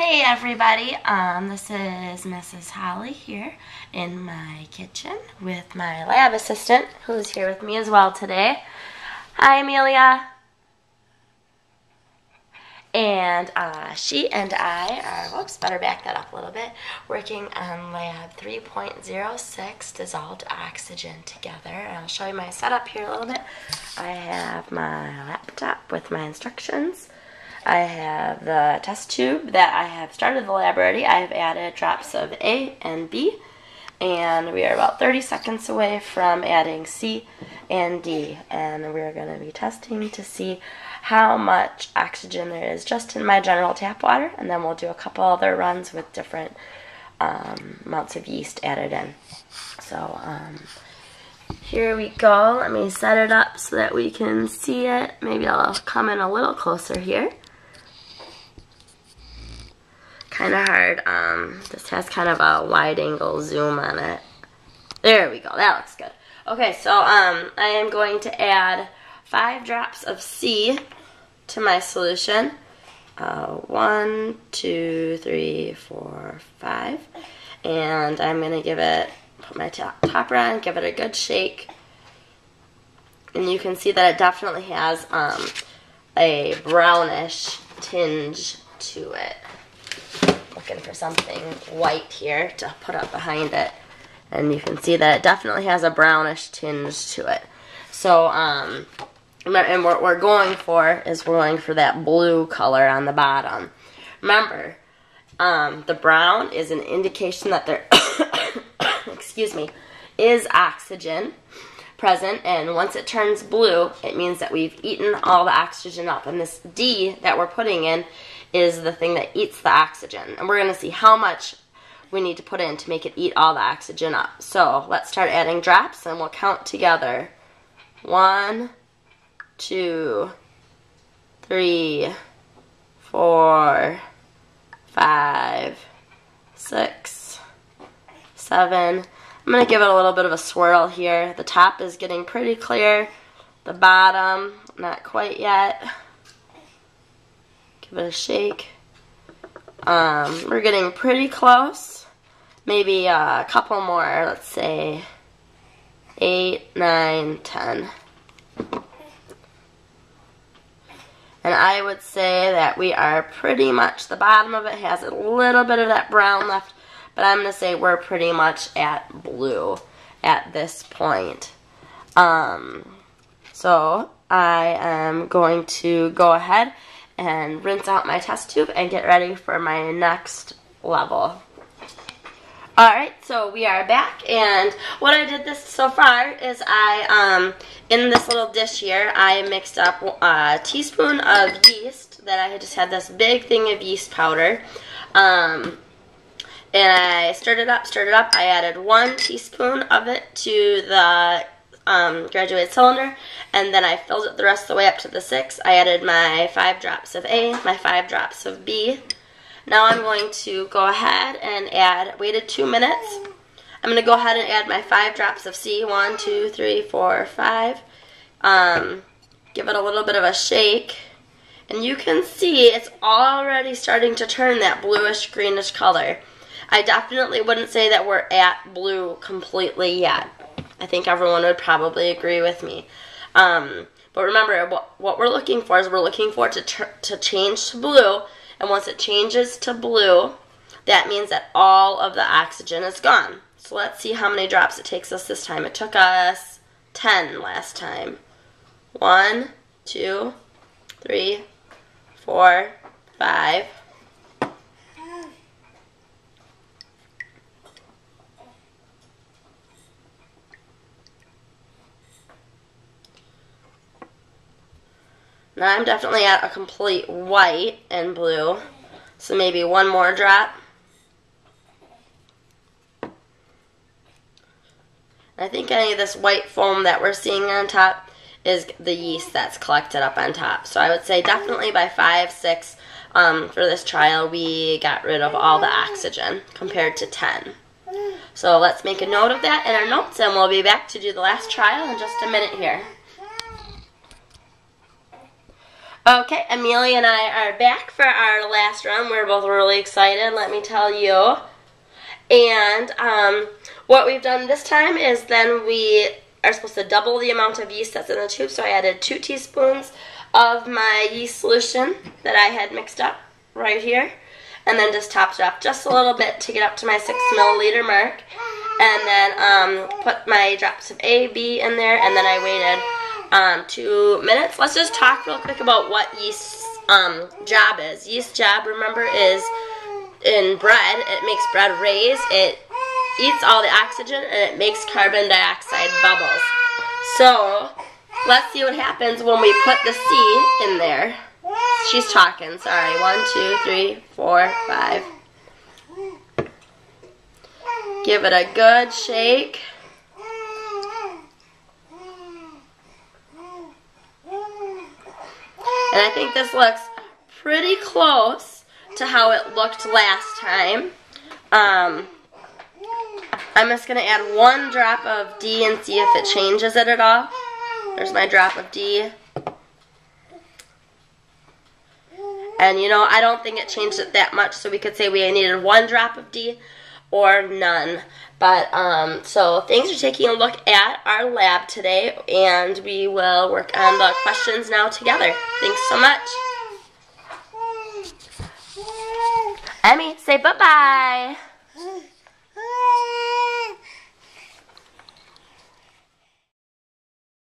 Hey everybody, this is Mrs. Holly here in my kitchen with my lab assistant who's here with me as well today. Hi Amelia. And she and I are, whoops, better back that up a little bit, working on lab 3.06 dissolved oxygen together. And I'll show you my setup here a little bit. I have my laptop with my instructions. I have the test tube that I have started the lab already. I have added drops of A and B, and we are about 30 seconds away from adding C and D, and we're going to be testing to see how much oxygen there is just in my general tap water, and then we'll do a couple other runs with different amounts of yeast added in. So here we go. Let me set it up so that we can see it. Maybe I'll come in a little closer here. Kind of hard. This has kind of a wide angle zoom on it. There we go. That looks good. Okay, so I am going to add 5 drops of C to my solution. 1, 2, 3, 4, 5. And I'm going to give it, put my topper on, give it a good shake. And you can see that it definitely has a brownish tinge to it. Looking for something white here to put up behind it, and you can see that it definitely has a brownish tinge to it. So and what we're going for is we're going for that blue color on the bottom. Remember, the brown is an indication that there excuse me, is oxygen present, and once it turns blue, it means that we've eaten all the oxygen up, and this D that we're putting in is the thing that eats the oxygen. And we're going to see how much we need to put in to make it eat all the oxygen up. So let's start adding drops, and we'll count together. 1, 2, 3, 4, 5, 6, 7. I'm going to give it a little bit of a swirl here. The top is getting pretty clear. The bottom, not quite yet. Give it a shake. We're getting pretty close. Maybe a couple more, let's say 8, 9, 10. And I would say that we are pretty much, the bottom of it has a little bit of that brown left, but I'm going to say we're pretty much at blue at this point. So I am going to go ahead and rinse out my test tube and get ready for my next level. Alright, so we are back, and what I did this so far is I, in this little dish here, I mixed up a teaspoon of yeast that I had just had this big thing of yeast powder, and I stirred it up. I added 1 teaspoon of it to the graduated cylinder, and then I filled it the rest of the way up to the 6. I added my 5 drops of A, my 5 drops of B. Now I'm going to go ahead and add, waited 2 minutes. I'm going to go ahead and add my 5 drops of C, 1, 2, 3, 4, 5. Give it a little bit of a shake, and you can see it's already starting to turn that bluish greenish color. I definitely wouldn't say that we're at blue completely yet. I think everyone would probably agree with me. But remember, what we're looking for is we're looking for it to change to blue. And once it changes to blue, that means that all of the oxygen is gone. So let's see how many drops it takes us this time. It took us 10 last time. 1, 2, 3, 4, 5. Now I'm definitely at a complete white and blue, so maybe 1 more drop. I think any of this white foam that we're seeing on top is the yeast that's collected up on top. So I would say definitely by 5, 6 for this trial we got rid of all the oxygen compared to 10. So let's make a note of that in our notes, and we'll be back to do the last trial in just a minute here. Okay, Amelia and I are back for our last run. We're both really excited, let me tell you. And what we've done this time is then we are supposed to double the amount of yeast that's in the tube. So I added 2 teaspoons of my yeast solution that I had mixed up right here. And then just topped it up just a little bit to get up to my 6 milliliter mark. And then put my drops of A, B in there, and then I waited 2 minutes. Let's just talk real quick about what yeast's job is. Yeast job, remember, is in bread. It makes bread raise. It eats all the oxygen, and it makes carbon dioxide bubbles. So let's see what happens when we put the C in there. She's talking. Sorry. 1, 2, 3, 4, 5. Give it a good shake. And I think this looks pretty close to how it looked last time. I'm just going to add 1 drop of D and see if it changes it at all. There's my drop of D. And you know, I don't think it changed it that much, so we could say we needed 1 drop of D or none. But, so thanks for taking a look at our lab today, and we will work on the questions now together. Thanks so much. Emmy, say bye-bye.